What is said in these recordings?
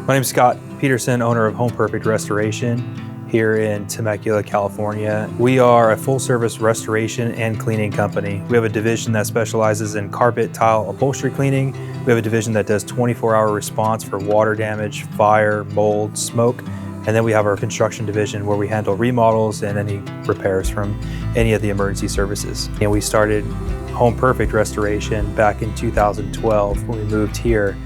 My name is Scott Peterson, owner of Home Perfect Restoration here in Temecula, California. We are a full-service restoration and cleaning company. We have a division that specializes in carpet, tile, upholstery cleaning. We have a division that does 24-hour response for water damage, fire, mold, smoke. And then we have our construction division where we handle remodels and any repairs from any of the emergency services. And we started Home Perfect Restoration back in 2012 when we moved here.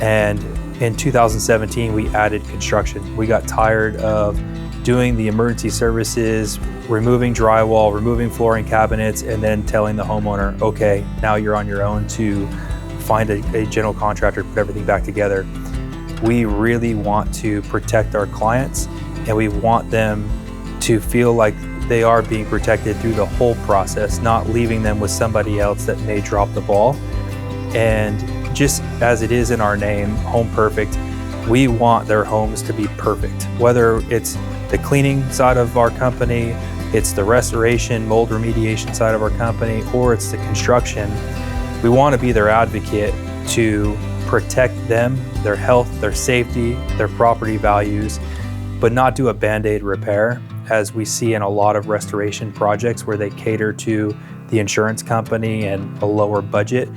And in 2017, we added construction. We got tired of doing the emergency services, removing drywall, removing flooring cabinets, and then telling the homeowner, okay, now you're on your own to find a general contractor to put everything back together. We really want to protect our clients, and we want them to feel like they are being protected through the whole process, not leaving them with somebody else that may drop the ball. And just as it is in our name, Home Perfect, we want their homes to be perfect. Whether it's the cleaning side of our company, it's the restoration, mold remediation side of our company, or it's the construction, we want to be their advocate to protect them, their health, their safety, their property values, but not do a Band-Aid repair, as we see in a lot of restoration projects where they cater to the insurance company and a lower budget.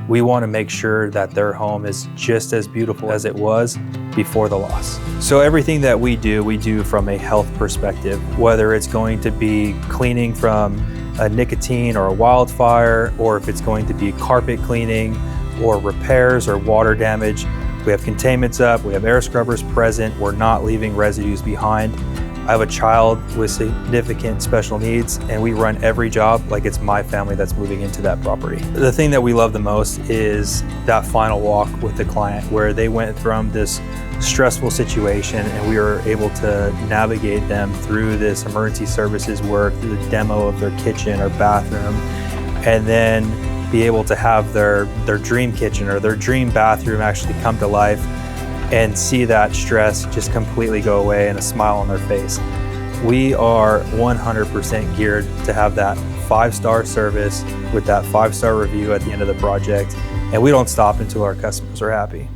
We want to make sure that their home is just as beautiful as it was before the loss. So everything that we do from a health perspective, whether it's going to be cleaning from a nicotine or a wildfire, or if it's going to be carpet cleaning or repairs or water damage, we have containments up, we have air scrubbers present, we're not leaving residues behind. I have a child with significant special needs, and we run every job like it's my family that's moving into that property. The thing that we love the most is that final walk with the client, where they went from this stressful situation and we were able to navigate them through this emergency services work, through the demo of their kitchen or bathroom, and then be able to have their dream kitchen or their dream bathroom actually come to life and see that stress just completely go away and a smile on their face. We are 100% geared to have that 5-star service with that 5-star review at the end of the project, and we don't stop until our customers are happy.